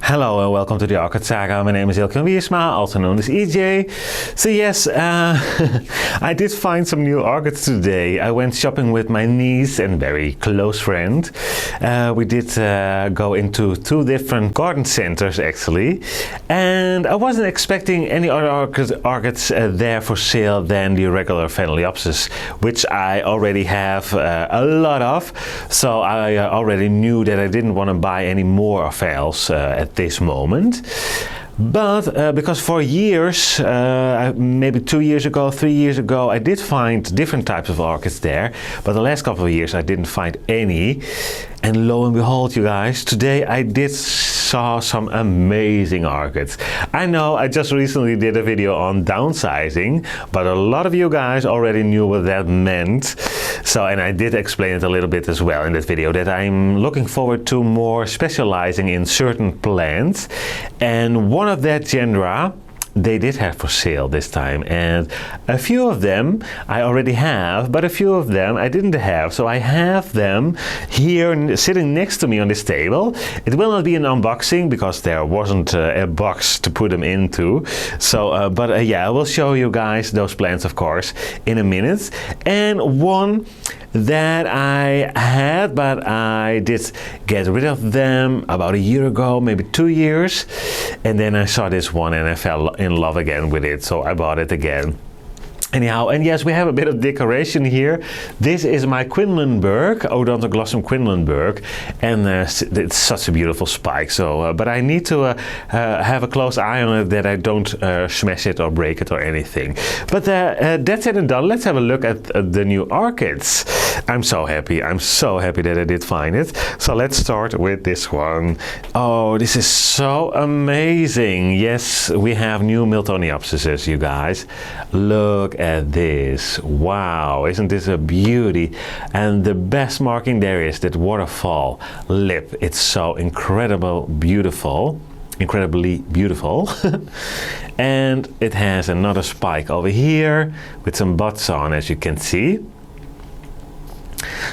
Hello and welcome to the Orchid Saga. My name is Ilke Wiersma, also known as EJ. So yes, I did find some new orchids today. I went shopping with my niece and very close friend. We did go into two different garden centers actually. And I wasn't expecting any other orchids there for sale than the regular Phalaenopsis, which I already have a lot of. So I already knew that I didn't want to buy any more phals at this moment. But because for years, maybe 2 years ago, 3 years ago, I did find different types of orchids there. But the last couple of years I didn't find any. And lo and behold, you guys, today I did saw some amazing orchids. I know I just recently did a video on downsizing, but a lot of you guys already knew what that meant. So, and I did explain it a little bit as well in that video, that I'm looking forward to more specializing in certain plants. And one of that genre they did have for sale this time, and a few of them I already have, but a few of them I didn't have. So I have them here sitting next to me on this table. It will not be an unboxing because there wasn't a box to put them into. So, yeah, I will show you guys those plants, of course, in a minute. And one that I had, but I did get rid of them about a year ago, maybe 2 years. And then I saw this one and I fell in love again with it, so I bought it again. Anyhow, and yes, we have a bit of decoration here. This is my Quinlanburg, Odontoglossum Quinlanburg, and it's such a beautiful spike. So, but I need to have a close eye on it that I don't smash it or break it or anything. But that's it and done. Let's have a look at the new orchids. I'm so happy. I'm so happy that I did find it. So let's start with this one. Oh, this is so amazing. Yes, we have new Miltoniopsises, you guys. Look at this. Wow, isn't this a beauty? And the best marking there is that waterfall lip. It's so incredibly beautiful. And it has another spike over here with some buds on, as you can see.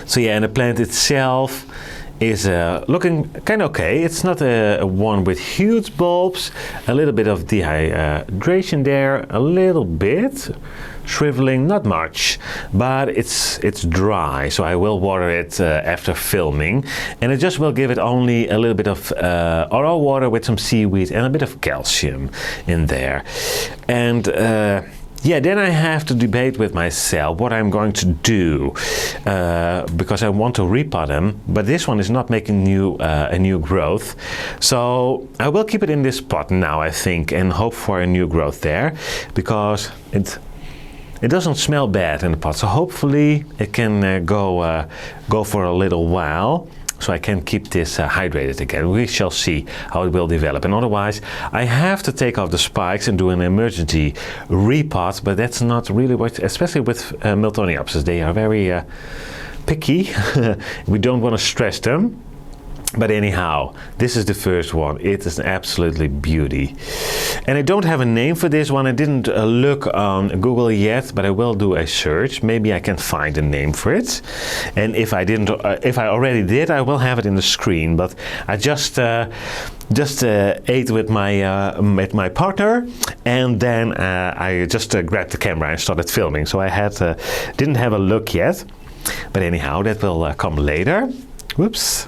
So yeah, and the plant itself is looking kind of okay. It's not a one with huge bulbs, a little bit of dehydration there, a little bit shriveling, not much, but it's dry, so I will water it after filming, and I just will give it only a little bit of RO water with some seaweed and a bit of calcium in there. And yeah, then I have to debate with myself what I'm going to do, because I want to repot them, but this one is not making a new growth. So I will keep it in this pot now, I think, and hope for a new growth there, because it doesn't smell bad in the pot. So hopefully it can go for a little while, so I can keep this hydrated again. We shall see how it will develop. And otherwise, I have to take off the spikes and do an emergency repot, but that's not really what, especially with Miltoniopsis. They are very picky. We don't want to stress them. But anyhow, this is the first one. It is an absolutely beauty. And I don't have a name for this one. I didn't look on Google yet, but I will do a search. Maybe I can find a name for it. And if I didn't, if I already did, I will have it in the screen. But I just ate with my partner, and then I just grabbed the camera and started filming. So I didn't have a look yet. But anyhow, that will come later. Whoops.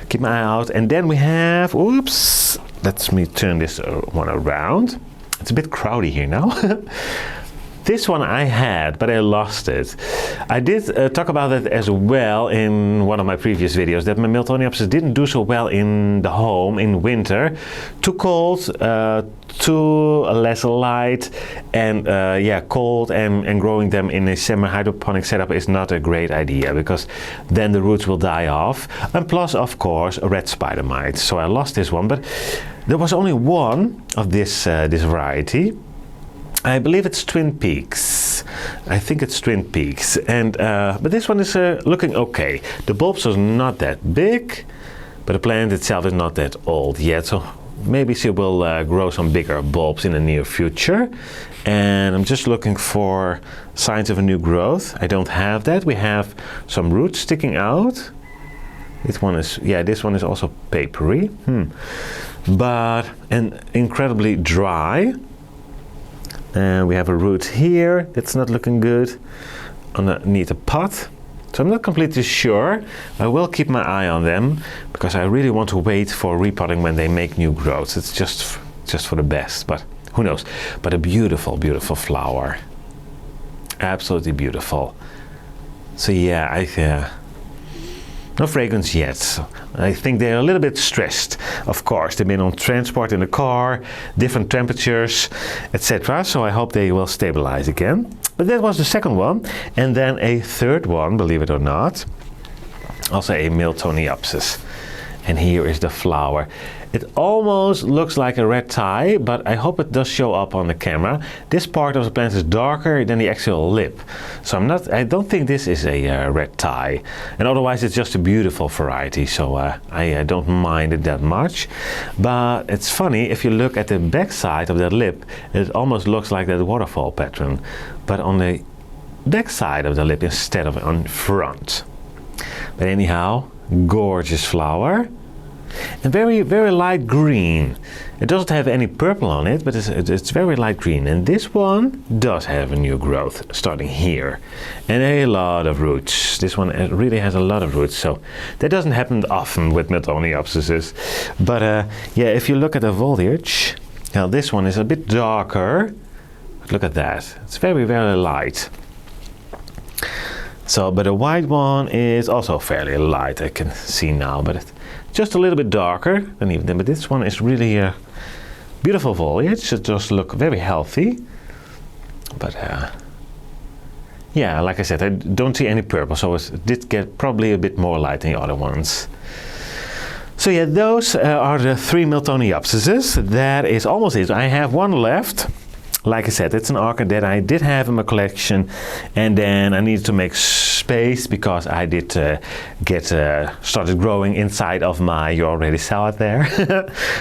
Keep my eye out. And then we have, oops, let me turn this one around. It's a bit crowded here now. This one I had, but I lost it. I did talk about it as well in one of my previous videos, that my Miltoniopsis didn't do so well in the home in winter. Too cold, too less light, and yeah, cold, and growing them in a semi-hydroponic setup is not a great idea, because then the roots will die off. And plus, of course, red spider mites. So I lost this one, but there was only one of this variety. I believe it's Twin Peaks. I think it's Twin Peaks. And but this one is looking okay. The bulbs are not that big, but the plant itself is not that old yet. So maybe she will grow some bigger bulbs in the near future. And I'm just looking for signs of a new growth. I don't have that. We have some roots sticking out. This one is, yeah, this one is also papery, and incredibly dry. And we have a root here that's not looking good underneath a pot. So I'm not completely sure. I will keep my eye on them because I really want to wait for repotting when they make new growths. It's just for the best, but who knows. But a beautiful, beautiful flower. Absolutely beautiful. So yeah, no fragrance yet. So I think they're a little bit stressed. Of course, they've been on transport in the car, different temperatures, etc. So I hope they will stabilize again. But that was the second one. And then a third one, believe it or not, also a Miltoniopsis. And here is the flower. It almost looks like a red tie, but I hope it does show up on the camera. This part of the plant is darker than the actual lip. So I don't think this is a red tie. And otherwise it's just a beautiful variety, so I don't mind it that much. But it's funny, if you look at the back side of that lip, it almost looks like that waterfall pattern, but on the back side of the lip instead of on front. But anyhow, gorgeous flower. And very, very light green. It doesn't have any purple on it, but it's very light green. And this one does have a new growth starting here. And a lot of roots. This one really has a lot of roots. So that doesn't happen often with Miltoniopsises. But yeah, if you look at the foliage, now this one is a bit darker. Look at that. It's very, very light. So, but the white one is also fairly light, I can see now, but it's just a little bit darker than even then. But this one is really a beautiful foliage. It does look very healthy. But yeah, like I said, I don't see any purple, so it did get probably a bit more light than the other ones. So yeah, those are the 3 Miltoniopsises. That is almost it. I have one left. Like I said, it's an orchid that I did have in my collection, and then I needed to make space because I did started growing inside of my, you already saw it there.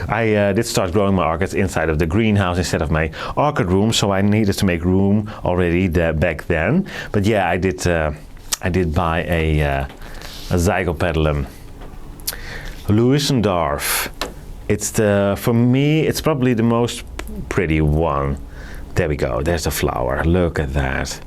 I did start growing my orchids inside of the greenhouse instead of my orchid room, so I needed to make room already back then. But yeah, I did buy a Zygopetalum Louisendorf. It's for me, it's probably the most pretty one. There we go, there's the flower, look at that.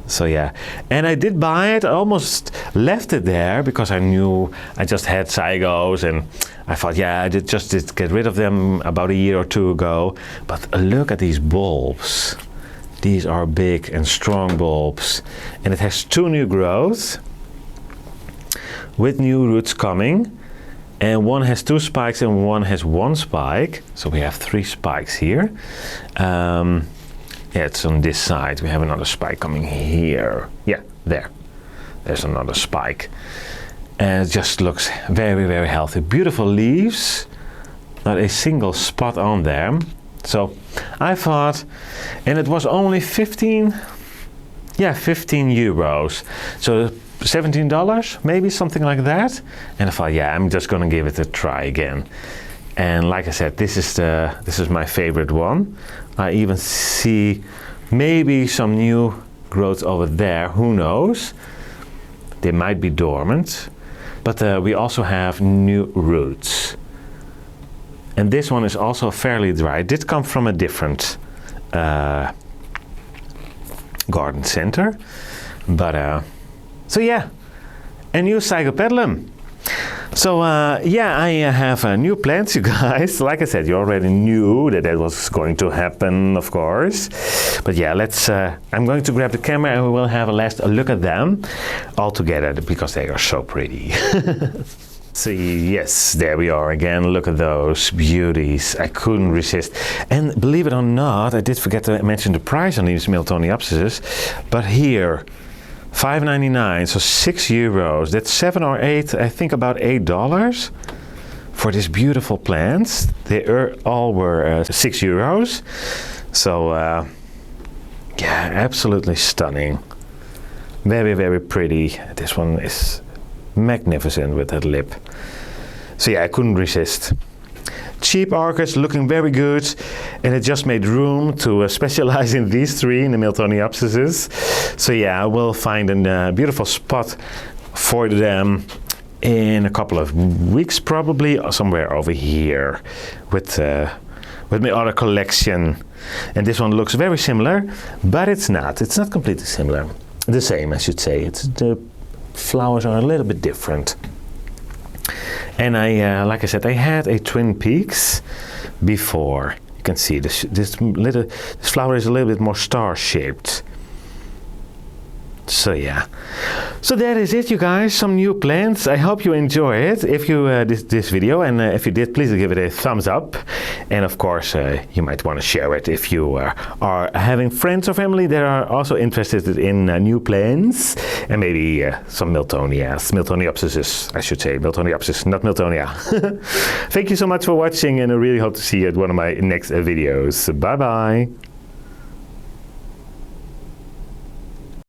So yeah, and I did buy it, I almost left it there because I knew I just had SaGas and I thought, yeah, I did get rid of them about a year or two ago. But look at these bulbs. These are big and strong bulbs. And it has 2 new growths with new roots coming. And one has 2 spikes and one has 1 spike. So we have 3 spikes here. Yeah, it's on this side. We have another spike coming here. Yeah, there. There's another spike. And it just looks very, very healthy. Beautiful leaves. Not a single spot on them. So I thought, and it was only 15 euros. So $17, maybe something like that. And I thought, yeah, I'm just gonna give it a try again. And like I said, this is my favorite one. I even see maybe some new growth over there, who knows. They might be dormant. But we also have new roots. And this one is also fairly dry. It did come from a different garden center. But so yeah, a new Zygopetalum. So yeah, I have new plants, you guys. Like I said, you already knew that was going to happen, of course. But yeah, I'm going to grab the camera and we will have a last look at them all together because they are so pretty. So yes, there we are again. Look at those beauties. I couldn't resist. And believe it or not, I did forget to mention the price on these Miltoniopsises. But here, $5.99, so 6 euros. That's 7 or 8, I think about $8 for these beautiful plants. They all were 6 euros. So yeah, absolutely stunning. Very, very pretty. This one is magnificent with that lip. So yeah, I couldn't resist. Cheap orchids looking very good, and it just made room to specialize in these 3 in the Miltoniopsises. So yeah, I will find a beautiful spot for them in a couple of weeks, probably somewhere over here with my other collection. And this one looks very similar, but it's not. It's not completely similar. The same, I should say. The flowers are a little bit different. And I, like I said, I had a Twin Peaks before. You can see this flower is a little bit more star-shaped. So yeah, so that is it, you guys. Some new plants. I hope you enjoy it. If you this video, and if you did, please give it a thumbs up. And of course, you might want to share it if you are having friends or family that are also interested in new plants, and maybe some Miltonias, Miltoniopsis, I should say, Miltoniopsis, not Miltonia. Thank you so much for watching, and I really hope to see you at one of my next videos. Bye bye.